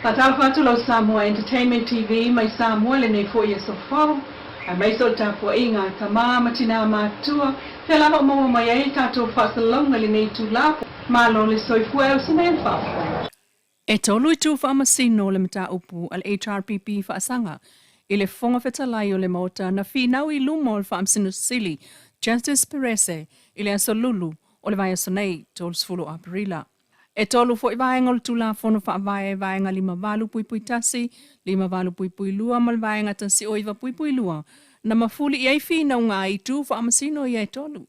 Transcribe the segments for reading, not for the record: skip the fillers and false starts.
Fatal fatulo Samoa Entertainment TV mai Samoa le nei fo so fo. A mai so ta po inga tama matina matua. Fela ho mo mai ai tato fasalonga le nei tu la. Malo le soifua o sine fa. E tolu tu fa masino le mata upu al HRPP fa asanga. Ile fonga fetalai o le mota na finau I lumol fa amsinu sili. Justice Perese ile asolulu o le vai sonei tol sfulu aprila. E tolu fo I ngol tula fono fa vai nga lima valu pui tasi, lima valu pui lua mal vai nga tansi oiva pui lua. Na mafuli I fina nga I tu fa amasino I tolu.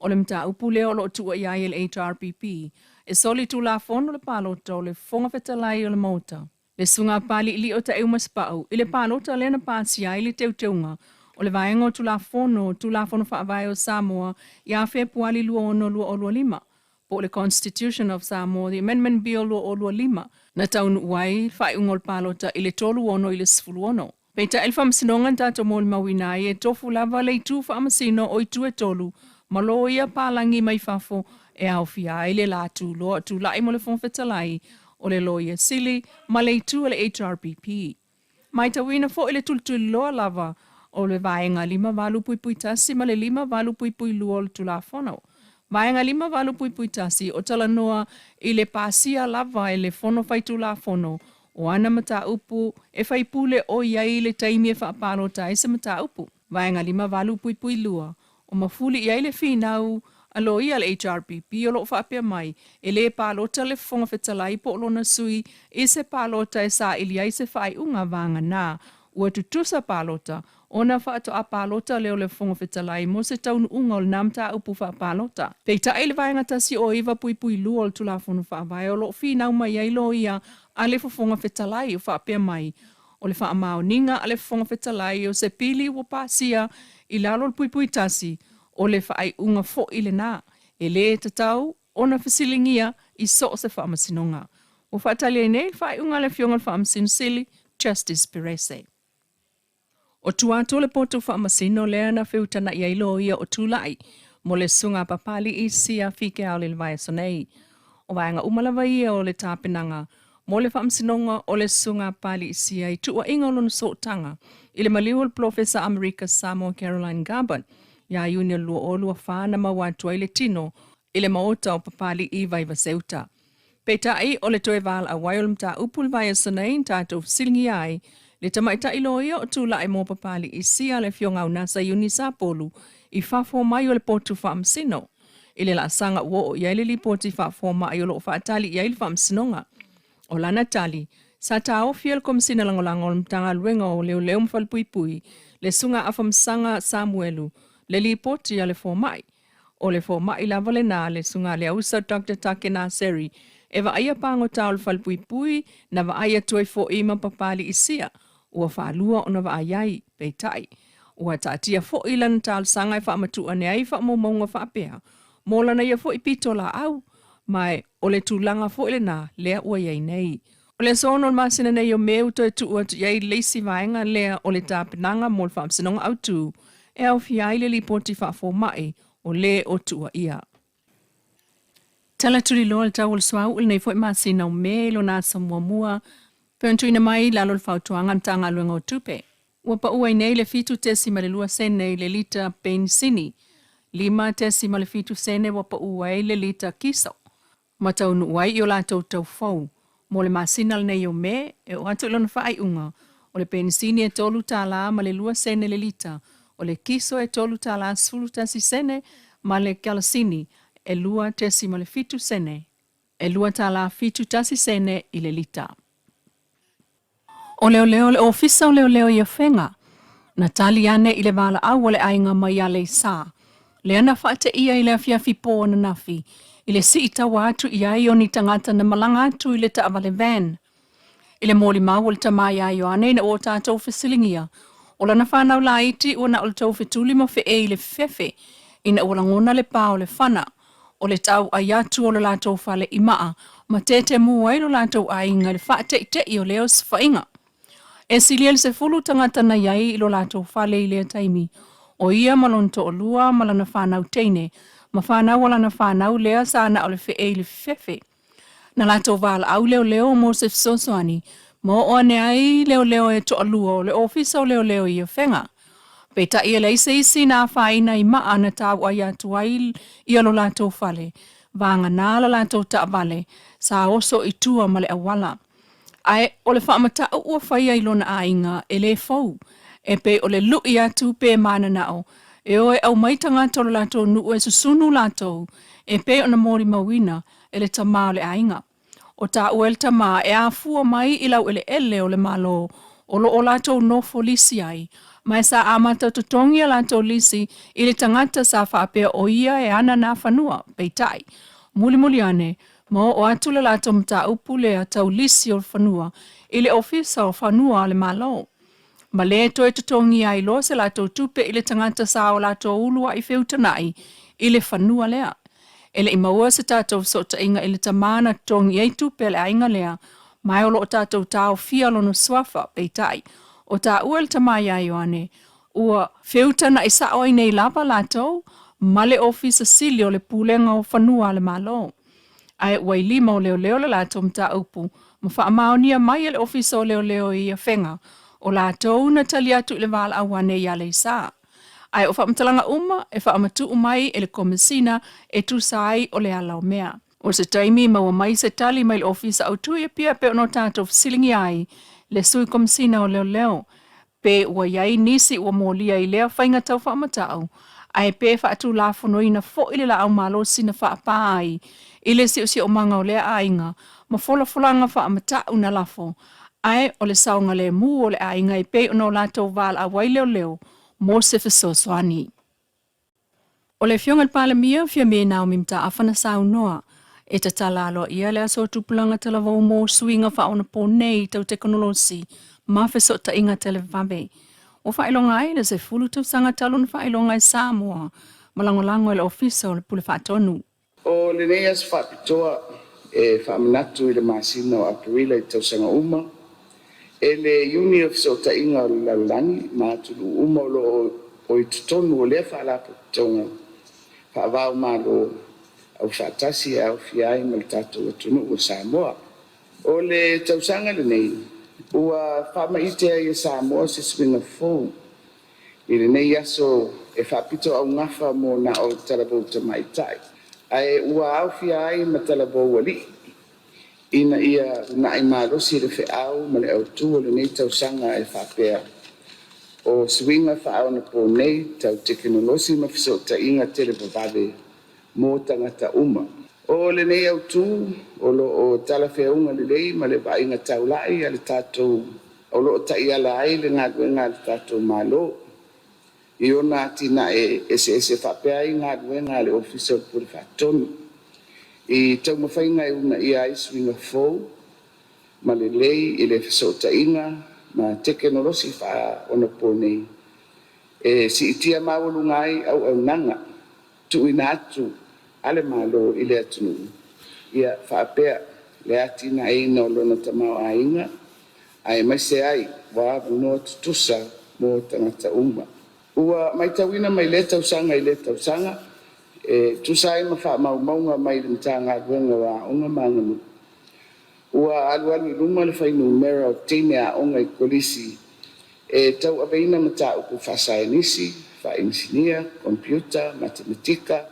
O le mta upu leo lo tua I le HRPP. E soli tula fono le palo to le fonga fetalai o le mota. Le sunga pali ili o ta eumas pau, ile palo ta lena pasi ai le teuteunga. O le vaengo tula fono fa vai o Samoa, ia fe puali lua ono lua o lua lima. Po le Constitution of Samoa, the Amendment Bill lua o lua lima. Na taun uai, fai ungol palo ta ile tolu ono ile sfulu ono. Peita elfam sinongan tato mo le mawinai e tofu lava le tu fa amasino o itu e tolu, malo ia palangi mai fafo e au fia ile la tu lo tu lai mo le fon fetalai o le loia sili ma le tu le HRPP. Mai tawina fo ile tultu loa lava o le vaenga lima valu pui tasi ma le lima valu pui lua o tu la fono. Vaenga lima valu pui tasi o tala noa ile pasia lava ele fono fai tu la fono o ana mata upu e fai pule o iai le taimi e whaapalo ta ese mata upu. Vaenga lima valu pui lua o mafuli iai le finau alo ia le HRPP o lo whaapea mai e le palota le fonga fetalai po lo na sui e se palota e sa ili ai se whai unga vanga na ua tutusa palota ona whaato a palota leo le fonga fetalai mo se taunu unga o le namta upu wha palota. Peita ele vaenga tasi o iwa pui lua o le tula fono wha vai o lo finau mai ai lo ia a le fonga fetalai o whaapea mai o le wha mao ninga a le fonga fetalai o se pili ua pasia I lalo le pui tasi o le whaai unga fo I le nā. E le tatau, ona fasilingia I so se whaamasinonga. O whaatali nei, whaai unga le fionga le whaamasinosili, Justice Perese. O tuato le poto whaamasino lea na whiutana I ailo ia o tūlai, mo le sunga papali I sia fike au le vai sonei. O vaenga umalawa ia o le tāpenanga, mo le whaamasinonga o le sunga pali I sia I tua inga o lona sotanga, I le maliu le Professor America Samoa Caroline Garban, ia iunia lua o lua whāna mawatua I le tino, I le maota o papali I vai vaseuta. Peta ai o le toe val a waiolum ta upul vai a sanain tātou silingi ai, le tamaita iloia o tūla ai mō papali I sia le fionga unasa iuni sāpolu, I whafo mai o le potu whaamsino. I le la sanga uo o iai le li poti whafo mai o lo whaatali iai le whaamsinonga. O lana tali, sa tāo fiel kom sina langolango o mtanga luenga o leo leo mfalpuipui, le sunga afamsanga Samuelu, le li poti a le fōmai. O le fōmai lava le nā le sunga le ausa Dr. Takena Seri, e wa aia pango tau le falpuipui, na wa aia tuai fo ima papali isia, ua whaalua o na wa aiai, peitai. Ua tātia fo ilan tāl sanga e whaamatua ne ai whaamomonga whaapea, mola na ia fo ipito la au, mai o le tūlanga fo ile nā, lea ua iai nei. O le sono o masina nei o meu to e tua tu iai leisi vaenga lea o le tāpenanga mo le whaamsinonga au tū, e au fiai le li poti whaafo mai o le o tua ia. Tala turi loa le tau le swau il nei fo masina o me lo nā Samoa mua, pentuina mai lalo le whautuanga mtanga luenga o tupe. Ua pa ua nei le fitu tesi ma le lua sene le lita pensini, lima tesi ma le fitu sene wa pa ua le lita kiso. Mataunu uai I o lātou tau fau, mo le masina le nei o me, e o atu ilona whaai unga, o le pensini e tolu tāla ma le lua sene le lita, o le kiso e tolu tāla sfulu tasi sene, ma le kalasini, e lua tesi ma le fitu sene, e lua tāla fitu tasi sene I le lita. O leo le ofisa o leo I a whenga, na tali ane I le wala au le ainga mai a le sa, le ana whaate ia I le afiafi pō na nafi, I le si itawa atu I ai o ni tangata na malanga atu I le taawale van. I le mōli mau o le tamai ai o ane na o tātou whisilingia, o lana whanau la iti o na o le tau whetuli mo whe I le fefe, ina o langona le pā o le whana, o le tau ai atu o le lātou whale I maa, ma tete mua I lo lātou ainga le whaate I te I o leo sfainga. E siliel se fulu tangata na iai I lo lātou whale I lea taimi, o ia malonto o lua malana whanau teine, ma whanau o lana whanau lea sa na o le whe le fefe. Na lato vala au leo mo se fisosoani, mo o ane ai leo e to alua o le ofisa o leo i a whenga. Pe ta ia leise isi nā whaina i maa na tau ai atu ai i alo lato fale, vanga nāla lato ta vale, sa oso i tua male awala. Ai o le whaamata ua whaia i lona ainga e le fau, e pe o le lui atu pe mana nao, e oe au maitanga tolo lato nu e susunu lato, e pe o na mori mawina e le tamā le ainga. O ta uel tama e a fua mai i lau ele o le malo, o lo o lato nofo lisi ai, mai sa amata tutongi a lato lisi i le tangata sa whaapea o ia e ana na whanua, peitai. Muli ane, mo o atu le lato mta upule a tau lisi o whanua, i le ofisa o whanua le malo. Ma le to e tutongi ai lo se lato tupe i le tangata sa o lato ulua i whiutanai, i le whanua lea. Ele i maua se tātou so ta inga ele tamana tongi ei tupe le ainga lea, mai o lo tātou tāo fia lono swafa peitai. O tā uel tamai ai oane, ua whiutana i sao i nei lapa latou, male ofisa sili o le pūlenga o whanua le malo. Ai ua i lima o leo le latou mta upu, ma wha maonia mai ele ofisa o leo i a whenga, o latou na tali atu le vala awane i ale saa. Ai o whaamtalanga e whaamatu umai e le komisina e tu sai o le ala o mea. O se taimi maua mai se tali mai le ofisa au tui e pia pe ono tātou silingi ai le sui komisina o leo. Pe ua iai nisi ua molia i lea whainga tau whaamatau. Ai pe whaatu la whanoina fo ili la au malo sina whaapa ai. I le si o manga o lea ainga. Ma folanga whaamatau na lafo. Ai o le saunga le mu o le ainga i pe ono lātou val a wai leo. Mo se fesosoani. O le fionga pale mia fia me nao mimta afana sau noa. E ta tala alo ia le aso tupulanga tala vau mo suinga wha ona po nei tau teknolosi. Ma feso ta inga tele vabe. O whailonga ai le se fulu tau sanga talon whailonga i Samoa. Malangolango le ofisa o le pule whaatonu. O le nei as whaapitoa e whaamanatu i le masina o Aprila i tau sanga uma. E le uni of so ta inga o lalani ma tulu uma o i tutonu o le whaalapo tonga. Whaavau ma lo au whaatasi au fiai ma le tatou atunu o Samoa. O le tausanga le nei, ua whaamaitea i Samoa se swinga fōu. I le nei aso e whaapito au ngafa mo na o talabou tamaitai. Ai ua au fiai ma talabou wali. Ina ia na i malosi le whiau ma le au tu o le nei tausanga e whaapea. O swinga whaau na po nei tau teknolosi ma fiso ta inga telebavave mo tangata uma. O le nei au tu o lo o talawheunga le lei ma le vainga taulai a le tātou o lo ta ia lai le ngā le tātou malo. I ona tina e ese whapea i ngā le ofisa o puri whatonu. I tau mawhainga e una ia i swinga fōu ma le lei i le fiso ta inga ma teknolosi wha ona po nei. E si itia mawalungai au nanga tu ina atu ale malo i le atunu. Ia whaapea le atina e ina o lona tamau a inga. Ai mai se ai wa no tusa mo tangata uma. Ua mai tawina mai le tausanga i le tausanga. E tusa ai ma wha maunga mai le mtanga wenga wa unga mangamu. Ua alualu luma le whainu mera o teine a onga i kolisi. E tau aveina mata uku whasainisi, whainsinia, computer, matematika.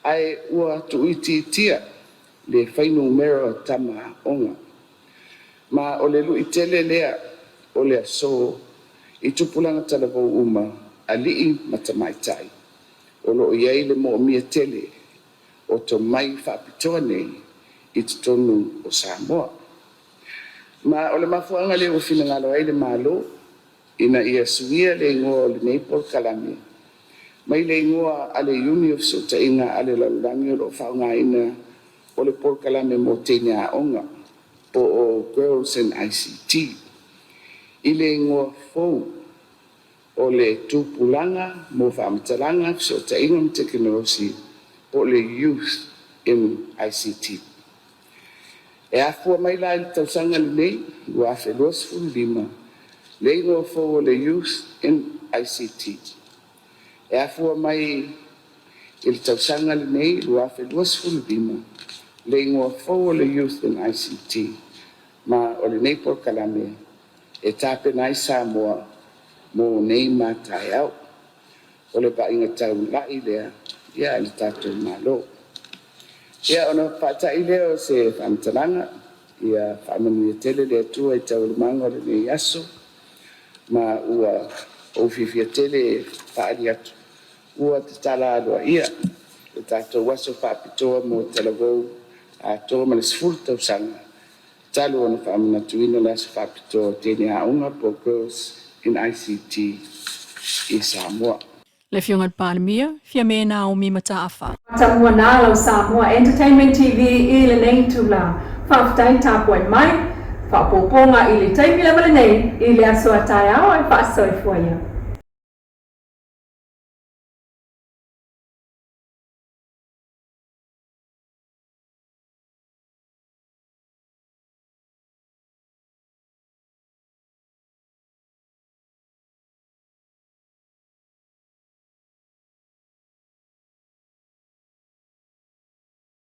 Ai ua tuiti tia le whainu mera o tama onga. Ma o le lu i tele lea o le aso i tupulanga talabou uma alii matamaitai. O lo iei le mo mia tele o to mai whaapitoa nei i tutonu o Samoa. Ma o le mafuanga le ufina ngalo ai le malo ina ia suia le ingoa o le neipol kalame. Mai le ingoa ale uni of so ta inga ale laulangi o lo whaunga ina o le pol kalame mo teine a onga o Girls and ICT. I le ingoa fou o le tupulanga mo whaamatalanga so ta inga mo teknolosi o le youth in ICT. E afua mai la il tausanga le nei, ua afe loas lima. Le ingoa fou o le youth in ICT. E afua mai il tausanga le nei, ua afe loas lima. le ingoa fou o le Youth and ICT ma o le nei kalame e tapena ai Samoa mo nei matai au o le paʻiga taulaʻi lea ia i le tatou malo ia ona faataʻi lea o se faamatalaga ia faamanuia tele le atua i taulemaga o lenei aso ma ua ou fifia tele e faali atu ua tatala aloaʻia le tatou aso faapitoa mo talavou atoa ma le 10 tausaga talo ona faamanatuina le aso faapitoa o tene aʻuga po Girls in ICT i Samoa. Le fiongat palemia, fia me Naomi Mataafa. Samoa na lau Samoa Entertainment TV i le nei tula. Whaftai tāpoi mai, whapoponga i le taimi le nei i le aso atai au e whaasoi fuaia.